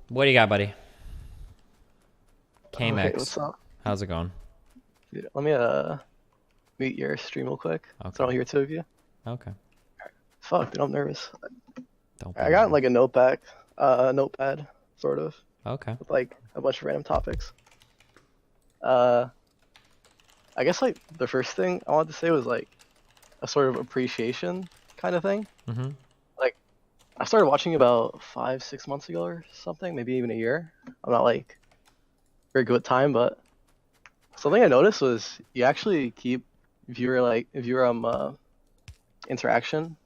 What do you got, buddy? Oh, hey, what's KMX. up? How's it going? Dude, let me mute your stream real quick so I Okay. don't hear two of you. Okay. Fuck, dude, I'm nervous. Don't be I got nervous. like a notepad, sort of, Okay. with like a bunch of random topics. Uh, I guess like the first thing I wanted to say was like a sort of appreciation kind of thing. Mm-hmm. Like I started watching about 5, 6 months ago or something, maybe even a year. I'm not like very good with time, but something I noticed was you actually keep viewer interaction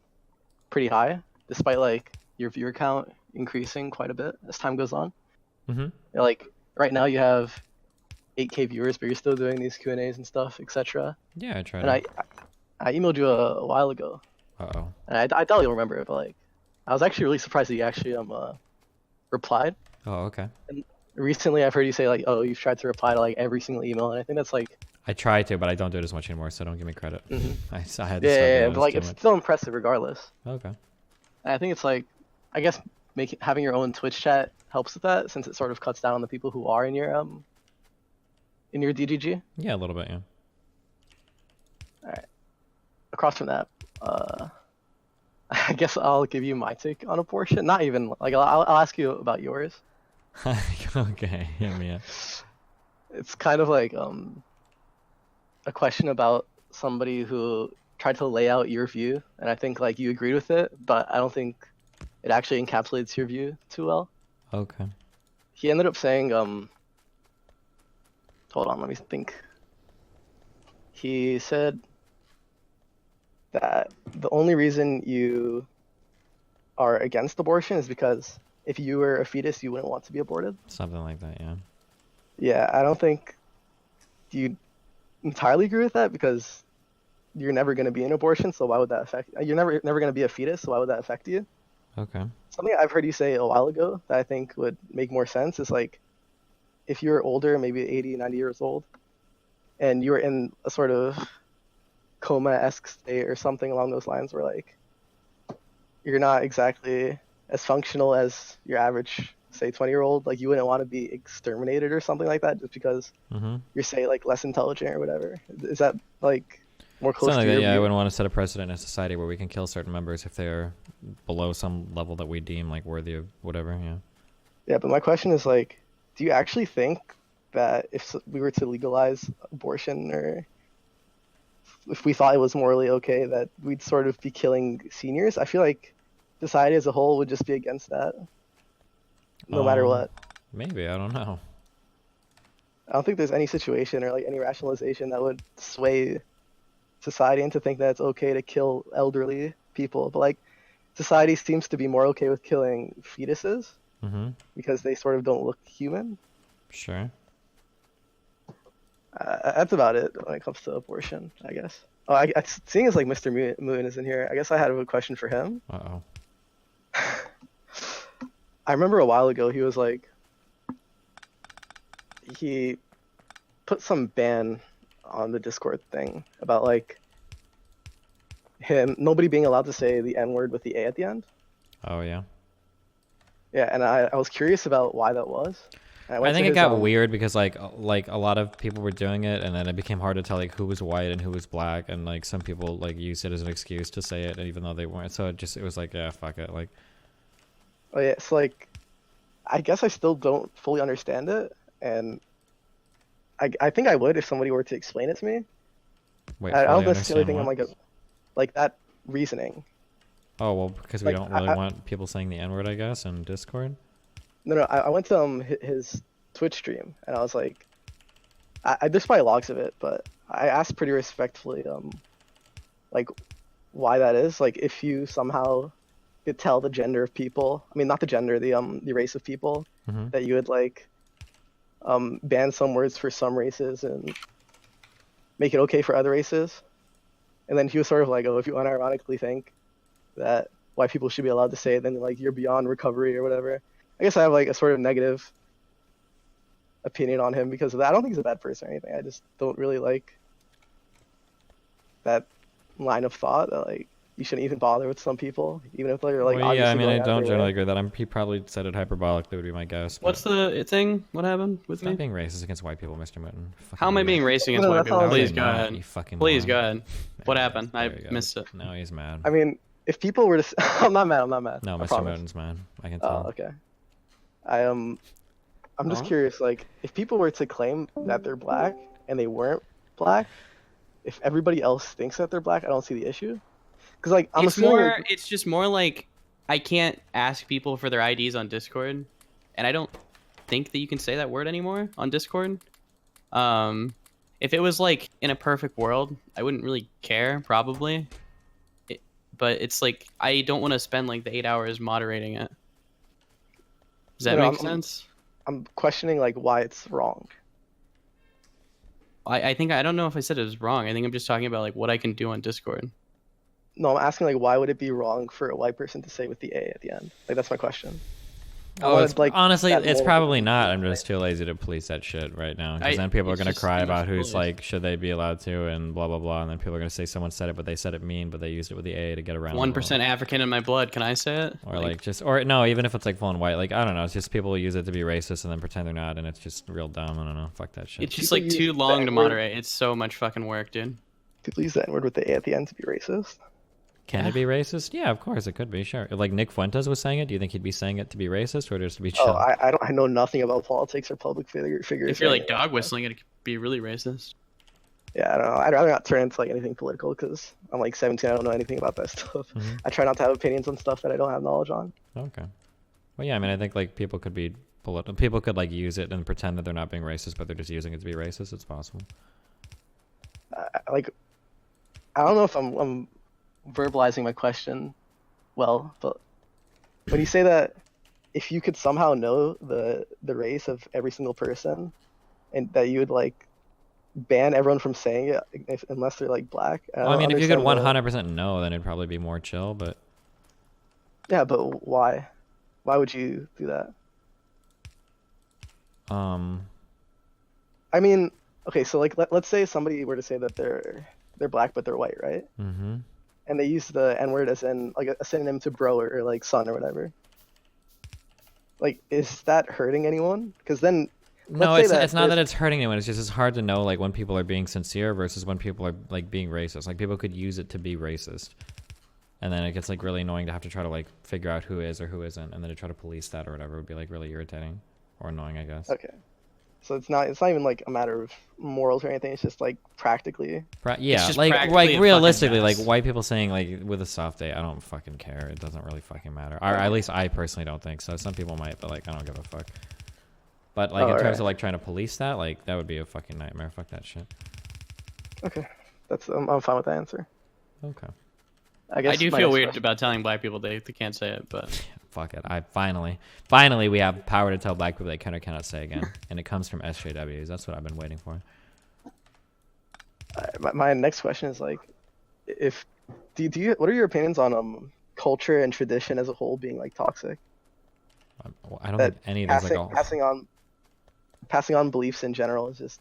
pretty high, despite like your viewer count increasing quite a bit as time goes on. Mm-hmm. Like right now you have 8K viewers, but you're still doing these Q&As and stuff, etc. Yeah, I try And to. I emailed you a while ago, Uh-oh. and I doubt you'll remember it, but like I was actually really surprised that you actually replied. Oh, okay. And recently I've heard you say like, oh, you've tried to reply to like every single email, and I think that's like, I try to, but I don't do it as much anymore, so don't give me credit. hmm I had to yeah, stop yeah, doing yeah, it. but It's like too it's much. still impressive regardless. Okay. And I think it's like, I guess making having your own Twitch chat helps with that since it sort of cuts down on the people who are in your DGG. Yeah, a little bit, yeah. All right. Across from that, I guess I'll give you my take on abortion. Not even like I'll ask you about yours. Okay, hit me up. It's kind of like a question about somebody who tried to lay out your view, and I think like you agreed with it, but I don't think it actually encapsulates your view too well. Okay. He ended up saying, hold on, let me think. He said that the only reason you are against abortion is because if you were a fetus, you wouldn't want to be aborted. Something like that, yeah. Yeah, I don't think you entirely agree with that because you're never going to be an abortion, so why would that affect you? You're never going to be a fetus, so why would that affect you? Okay. Something I've heard you say a while ago that I think would make more sense is like if you're older, maybe 80, 90 years old, and you were in a sort of coma-esque state or something along those lines where like you're not exactly as functional as your average, say, 20-year-old, like you wouldn't want to be exterminated or something like that just because Mm-hmm. you're, say, like less intelligent or whatever. Is that like more close Something to like that, your yeah. I view? wouldn't want to set a precedent in a society where we can kill certain members if they're below some level that we deem like worthy of whatever, yeah. Yeah, but my question is like, do you actually think that if we were to legalize abortion or if we thought it was morally okay, that we'd sort of be killing seniors? I feel like society as a whole would just be against that, no matter Um, what. Maybe, I don't know. I don't think there's any situation or like any rationalization that would sway society into think that it's okay to kill elderly people. But like society seems to be more okay with killing fetuses Mm-hmm. because they sort of don't look human. Sure. That's about it when it comes to abortion, I guess. Oh, seeing as like Mr. Moon is in here, I guess I had a question for him. Uh-oh. I remember a while ago he was like he put some ban on the Discord thing about like him nobody being allowed to say the N word with the A at the end. Oh, yeah. Yeah, and I was curious about why that was. And I I went to think it his got weird because like a lot of people were doing it, and then it became hard to tell like who was white and who was black, and like some people like used it as an excuse to say it, even though they weren't. So it was like, yeah, fuck it. Like, oh yeah, it's like I guess I still don't fully understand it, and I think I would if somebody were to explain it to me. wait, I don't fully necessarily understand think I'm what? like that reasoning. Oh, well, because we Like don't really want people saying the N word, I guess, in Discord. no, I went to his Twitch stream and I was like, there's probably logs of it, but I asked pretty respectfully like why that is. Like if you somehow could tell the gender of people, I mean not the gender, the race of people, Mm-hmm. that you would like ban some words for some races and make it okay for other races. And then he was sort of like, oh, if you unironically think that white people should be allowed to say it, then like you're beyond recovery or whatever. I guess I have like a sort of negative opinion on him because of that. I don't think he's a bad person or anything. I just don't really like that line of thought that like you shouldn't even bother with some people, even if they're like Well, yeah, I obviously mean, I going out of don't their generally way. agree with that. He probably said it hyperbolically would be my guess. But What's the thing? What happened with stop me? being racist against white people, Mr. Mitten. How Fucking am I idiot. being racist against No, white that's people? not what I'm Please saying. go ahead. You fucking Please moron. go ahead. What There he happened? is. I There he goes. missed it. Now he's mad. I mean, if people were to, I'm not mad. I'm not mad. No, I Mr. promise. Miten's mad. I can Oh, tell. okay. I I'm just Huh? curious. Like, if people were to claim that they're black and they weren't black, if everybody else thinks that they're black, I don't see the issue. Because like I'm It's assuming more. like, It's just more like I can't ask people for their IDs on Discord, and I don't think that you can say that word anymore on Discord. If it was like in a perfect world, I wouldn't really care probably. But it's like I don't want to spend like the 8 hours moderating it. Does that you know, make sense? I'm questioning like why it's wrong. I think I don't know if I said it was wrong. I think I'm just talking about like what I can do on Discord. No, I'm asking like why would it be wrong for a white person to say with the A at the end? Like that's my question. I Oh, wanted, it's, like, honestly, that it's moral probably difference. not. I'm just too lazy to police that shit right now. Because I- then people are it's going to just cry too about much who's noise. like, should they be allowed to, and blah, blah, blah. And then people are going to say someone said it, but they said it mean, but they used it with the A to get around the 1% African in my blood. Can I say it? law. Or like just, or no, even if it's like full and white, like, I don't know. It's just people use it to be racist and then pretend they're not, and it's just real dumb. I don't know. Fuck that shit. It's just People like use too the long to N-word. moderate. It's so much fucking work, dude. People use the N-word with the A at the end to be racist. Can it be racist? Yeah, of course it could be. Sure. If like Nick Fuentes was saying it, do you think he'd be saying it to be racist or just to be chill? Oh, I know nothing about politics or public figures. If you're like dog whistling, it could be really racist. Yeah, I don't know. I'd rather not turn into like anything political because I'm like 17. I don't know anything about that stuff. Mhm. I try not to have opinions on stuff that I don't have knowledge on. Okay. Well, yeah, I mean, I think like people could be people could like use it and pretend that they're not being racist, but they're just using it to be racist. It's possible. Like, I don't know if I'm verbalizing my question well, but when you say that if you could somehow know the race of every single person and that you would like ban everyone from saying it unless they're like black. Well, I mean, if you could understand 100% know, then it'd probably be more chill. But Yeah, but why? Why would you do that? I mean, okay, so like let's say somebody were to say that they're black but they're white, right? mm-hmm. And they use the N-word as in like a synonym to bro or like son or whatever. Like, is that hurting anyone? Because then No, let's say it's not that there's- it's hurting anyone. It's just it's hard to know like when people are being sincere versus when people are like being racist. Like people could use it to be racist, and then it gets like really annoying to have to try to like figure out who is or who isn't, and then to try to police that or whatever would be like really irritating or annoying, I guess. Okay. So it's not even like a matter of morals or anything. It's just like practically. Yeah, just like practically a fucking realistically, like mess. white people saying like with a soft day, I don't fucking care. It doesn't really fucking matter. Or at least I personally don't think so. Some people might, but like I don't give a fuck. But like in terms alright. of like trying to police that, like that would be a fucking nightmare. Fuck that shit. Okay. That's I'm fine with that answer. Okay. I guess I do my feel next weird question- about telling black people they can't say it, but Fuck it. I finally we have power to tell black people they can or cannot say again, and it comes from SJWs. That's what I've been waiting for. my next question is like, if do you what are your opinions on culture and tradition as a whole being like toxic? I don't That think any of those like passing on beliefs in general is just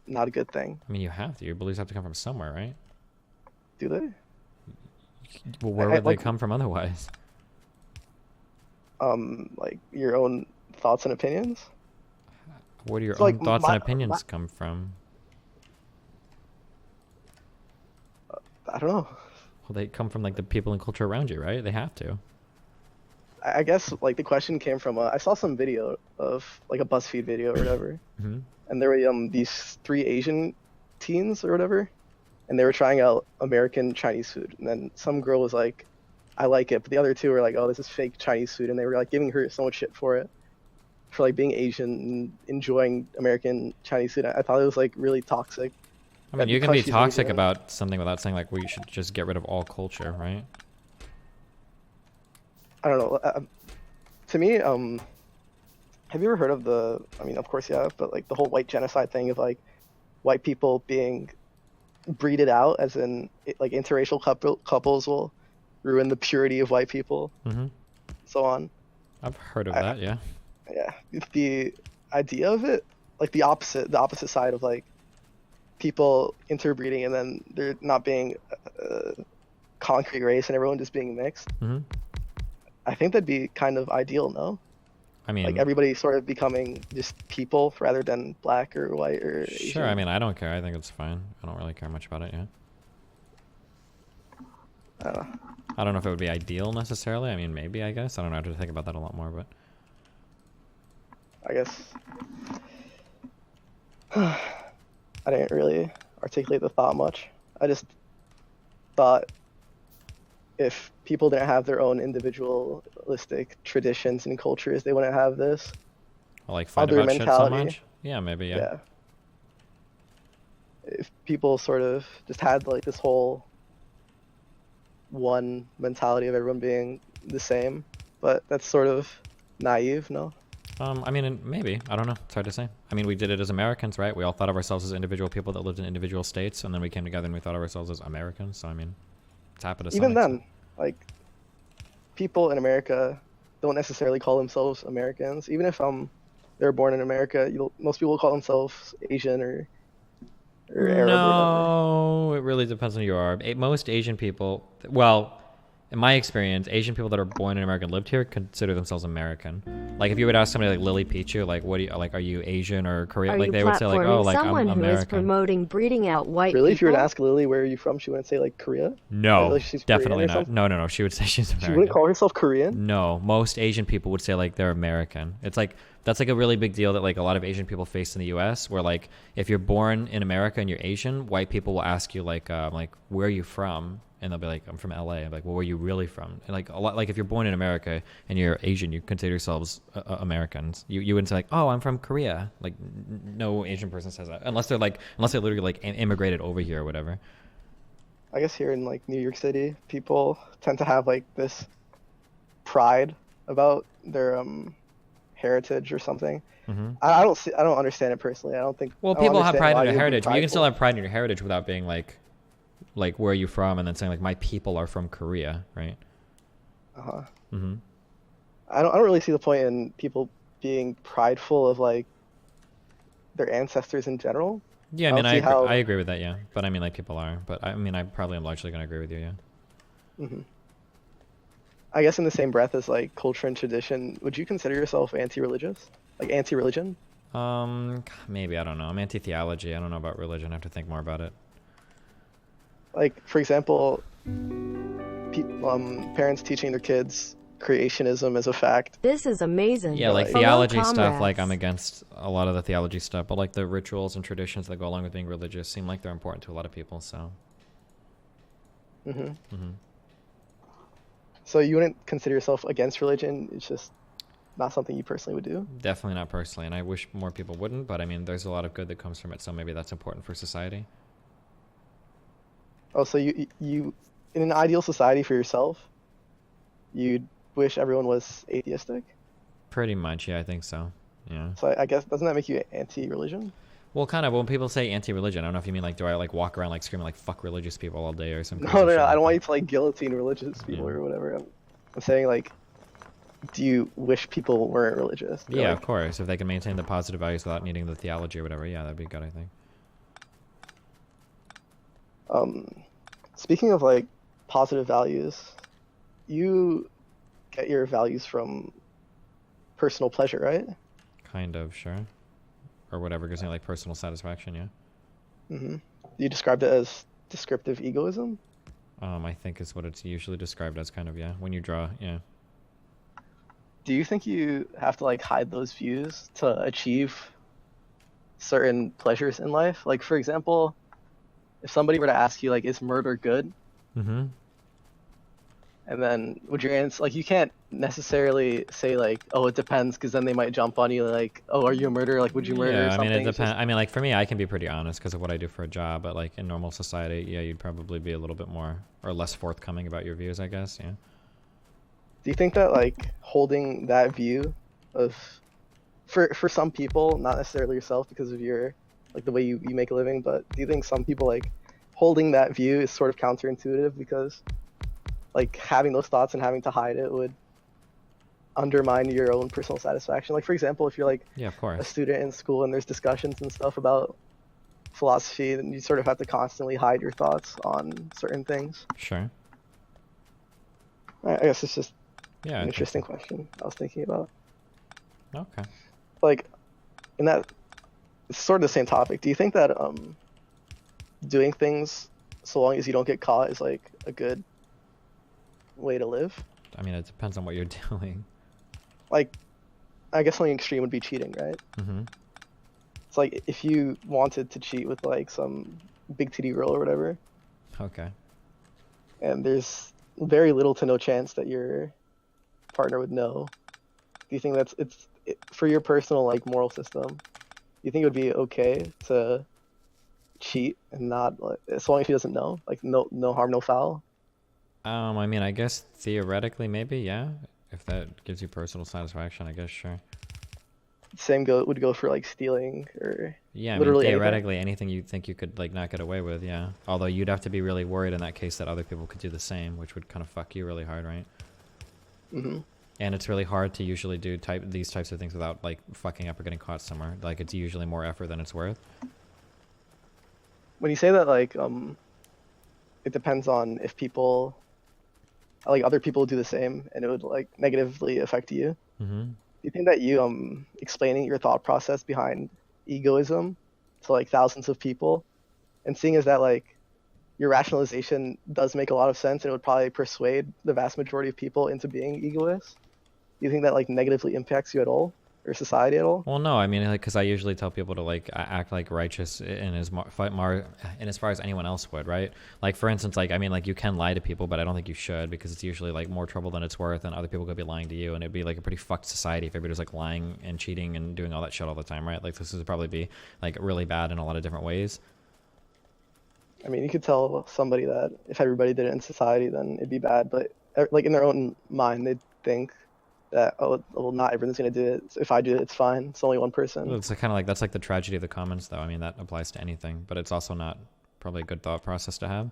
not a good thing. I mean, you have to. Your beliefs have to come from somewhere, right? Do they? Well, where I- would they like- come from otherwise? Like your own thoughts and opinions. Where do your So, own like, thoughts my- and opinions come from? I don't know. Well, they come from like the people and culture around you, right? They have to. I guess like the question came from I saw some video of like a BuzzFeed video or whatever, Hmm. and there were these three Asian teens or whatever, and they were trying out American Chinese food, and then some girl was like, "I like it," but the other two were like, "Oh, this is fake Chinese food," and they were like giving her so much shit for it, for like being Asian and enjoying American Chinese food. I thought it was like really toxic. I mean, that you can because be she's toxic Asian- about something without saying like we should just get rid of all culture, right? I don't know. To me, have you ever heard of the? I mean, of course you have, but like the whole white genocide thing of like white people being breeded out, as in like interracial couples will ruin the purity of white people, Mm-hmm. so on. I've heard of I- that. Yeah. Yeah, the idea of it, like the opposite side of like people interbreeding and then they're not being concrete race and everyone just being mixed, Hmm. I think that'd be kind of ideal, no? I mean, Like everybody sort of becoming just people rather than black or white or sure. Asian. I mean, I don't care. I think it's fine. I don't really care much about it. Yeah. I don't know. I don't know if it would be ideal necessarily. I mean, maybe, I guess. I don't know. I have to think about that a lot more, but I guess I didn't really articulate the thought much. I just thought if people didn't have their own individualistic traditions and cultures, they wouldn't have this I'll, like, fight other about shit so mentality. much. Yeah, maybe, yeah. Yeah. If people sort of just had like this whole one mentality of everyone being the same, but that's sort of naive, no? I mean, maybe. I don't know. It's hard to say. I mean, we did it as Americans, right? We all thought of ourselves as individual people that lived in individual states, and then we came together and we thought of ourselves as Americans. So, I mean, it's happened to some Even then, extent. like people in America don't necessarily call themselves Americans. Even if they're born in America, most people call themselves Asian or Arab or whatever. No, it really depends on who you are. Most Asian people, well, in my experience, Asian people that are born in America and lived here consider themselves American. Like, if you would ask somebody like Lily Pichu, like, what do you like? Are you Asian or Korean? Are Like, you they would say like, oh, platforming like someone I'm who is American. promoting breeding out white Really? If you were to people? ask Lily where are you from, she wouldn't say like Korea? No, Like she's Korean definitely or not. something? No. She would say she's American. She wouldn't call herself Korean? No, most Asian people would say like they're American. It's like that's like a really big deal that like a lot of Asian people face in the U.S. Where like if you're born in America and you're Asian, white people will ask you like where are you from, and they'll be like I'm from L.A. I'm like, well, where are you really from? And like a lot like if you're born in America and you're Asian, you consider yourselves Americans. You wouldn't say like, oh, I'm from Korea. Like no Asian person says that unless they're literally like immigrated over here or whatever. I guess here in like New York City, people tend to have like this pride about their heritage or something. Mm-hmm. I don't understand it personally. I don't think. Well, I don't people have understand pride why in their you'd be heritage, but you can still prideful. have pride in your heritage without being like where are you from, and then saying like my people are from Korea, right? Uh-huh. Mm-hmm. I don't really see the point in people being prideful of like their ancestors in general. Yeah, I I mean, don't see how- I agree with that, yeah. But I mean, like people are, but I mean, I probably am largely gonna agree with you, yeah. hmm I guess in the same breath as like culture and tradition, would you consider yourself anti-religious? Like anti-religion? Maybe I don't know. I'm anti-theology. I don't know about religion. I have to think more about it. Like for example, parents teaching their kids creationism as a fact. This is amazing. Yeah, like Hello, theology stuff. Like comrades. I'm against a lot of the theology stuff, but like the rituals and traditions that go along with being religious seem like they're important to a lot of people. So. hmm Mm-hmm. So you wouldn't consider yourself against religion? It's just not something you personally would do? Definitely not personally, and I wish more people wouldn't. But I mean, there's a lot of good that comes from it, so maybe that's important for society. Oh, so you in an ideal society for yourself, you'd wish everyone was atheistic? Pretty much, yeah, I think so. Yeah. So I guess doesn't that make you anti-religion? Well, kind of. When people say anti-religion, I don't know if you mean like, do I like walk around like screaming like "fuck religious people" all day or something? No, I don't want you to like guillotine religious people Yeah. or whatever. I'm saying like, do you wish people weren't religious? Or, Yeah, like, of course. If they can maintain the positive values without needing the theology or whatever, yeah, that'd be good. I think. Speaking of like positive values, you get your values from personal pleasure, right? Kind of, sure. Or whatever gives me like personal satisfaction. Yeah. hmm You described it as descriptive egoism. I think is what it's usually described as. Kind of, yeah. When you draw, yeah. Do you think you have to like hide those views to achieve certain pleasures in life? Like for example, if somebody were to ask you like, is murder good? Mm-hmm. And then would your answer like you can't necessarily say like, oh, it depends, because then they might jump on you like, oh, are you a murderer? Like, would you murder or Yeah, I something? mean, it It's depends. just- I mean, like for me, I can be pretty honest because of what I do for a job. But like in normal society, yeah, you'd probably be a little bit more or less forthcoming about your views, I guess. Yeah. Do you think that like holding that view of for some people, not necessarily yourself because of your like the way you make a living, but do you think some people like holding that view is sort of counterintuitive because like having those thoughts and having to hide it would undermine your own personal satisfaction? Like for example, if you're like Yeah, of a course. student in school and there's discussions and stuff about philosophy, then you sort of have to constantly hide your thoughts on certain things. Sure. I guess it's just Yeah. I an think interesting question I was thinking about. so. Okay. Like, in that, it's sort of the same topic. Do you think that doing things so long as you don't get caught is like a good way to live? I mean, it depends on what you're doing. Like, I guess something extreme would be cheating, right? Mm-hmm. It's like if you wanted to cheat with like some big titty girl or whatever, Okay. and there's very little to no chance that your partner would know. Do you think for your personal like moral system? Do you think it would be okay to cheat and not like, as long as he doesn't know, like no harm, no foul? I mean, I guess theoretically, maybe, yeah. If that gives you personal satisfaction, I guess, sure. Same would go for like stealing or Yeah, I mean, literally theoretically, anything you think you could, like, not get away with, yeah. Although you'd have to be really worried in that case that other people could do the same, which would kind of fuck you really hard, right? anything. And it's really hard to usually do these types of things without, like, fucking up or getting caught somewhere. Like, it's usually more effort than it's worth. When you say that, like, it depends on if people, like, other people do the same, and it would like negatively affect you. Mm-hmm. Do you think that you explaining your thought process behind egoism to like thousands of people, and seeing as that like your rationalization does make a lot of sense, and it would probably persuade the vast majority of people into being egoists? Do you think that like negatively impacts you at all, or society at all? Well, no, I mean, like, because I usually tell people to, like, act like righteous in as far as anyone else would, right? Like, for instance, like, I mean, like, you can lie to people, but I don't think you should, because it's usually, like, more trouble than it's worth, and other people could be lying to you, and it'd be, like, a pretty fucked society if everybody was, like, lying and cheating and doing all that shit all the time, right? Like, this would probably be, like, really bad in a lot of different ways. I mean, you could tell somebody that if everybody did it in society, then it'd be bad, but like in their own mind, they'd think that, oh, well, not everyone's gonna do it. So if I do it, it's fine. It's only one person. It's kind of like, that's like the tragedy of the commons, though. I mean, that applies to anything, but it's also not probably a good thought process to have.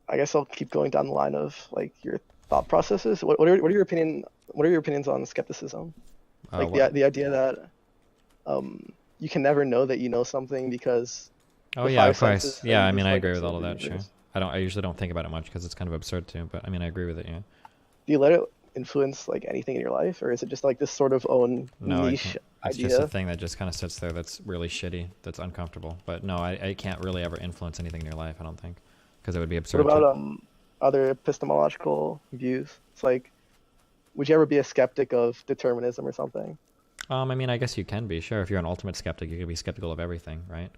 I guess I'll keep going down the line of like your thought processes. What are your opinions on skepticism? Like the idea that you can never know that you know something because Oh the yeah, five of course. senses Yeah, and I mean, just, I like, agree with all of observe that. the Sure. universe. I usually don't think about it much because it's kind of absurd too. But I mean, I agree with it. Yeah. Do you let it influence like anything in your life, or is it just like this sort of own No, niche it's idea? just a thing that just kind of sits there. That's really shitty. That's uncomfortable. But no, I can't really ever influence anything in your life. I don't think, because it would be absurd. What about other epistemological views? It's like, would you ever be a skeptic of determinism or something? I mean, I guess you can be. Sure, if you're an ultimate skeptic, you can be skeptical of everything, right?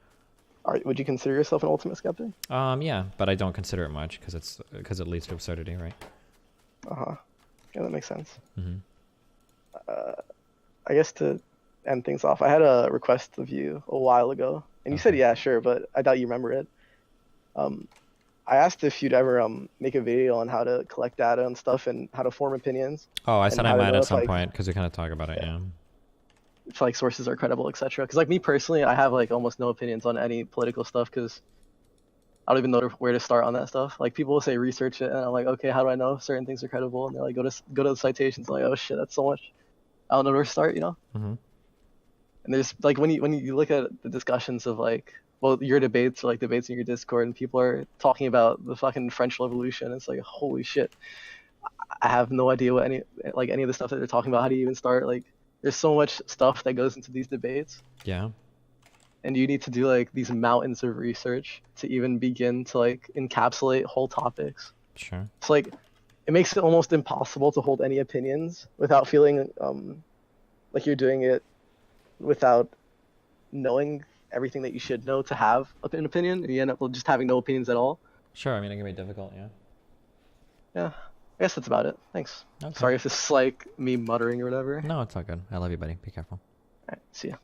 Would you consider yourself an ultimate skeptic? Yeah, but I don't consider it much because it leads to absurdity, right? Uh-huh. Yeah, that makes sense. Mm-hmm. I guess to end things off, I had a request of you a while ago, and you said, Okay. yeah, sure, but I doubt you remember it. I asked if you'd ever make a video on how to collect data and stuff and how to form opinions. Oh, I And said how I to might know at if, some like, point because we kind of talk about it. Yeah. if like sources are credible, etc. Because like me personally, I have like almost no opinions on any political stuff because I don't even know where to start on that stuff. Like people will say research it, and I'm like, okay, how do I know if certain things are credible? And they're like, go to the citations. I'm like, oh shit, that's so much. I don't know where to start, you know. Mm-hmm. And there's like when you look at the discussions of like, well, your debates or like debates in your Discord, and people are talking about the fucking French Revolution. It's like, holy shit, I have no idea what any of the stuff that they're talking about. How do you even start? Like, there's so much stuff that goes into these debates, Yeah. and you need to do like these mountains of research to even begin to like encapsulate whole topics. Sure. It's like it makes it almost impossible to hold any opinions without feeling like you're doing it without knowing everything that you should know to have an opinion, and you end up just having no opinions at all. Sure. I mean, it can be difficult. Yeah. Yeah, I guess that's about it. Thanks. Okay. Sorry if this is like me muttering or whatever. No, it's all good. I love you, buddy. Be careful. All right, see ya.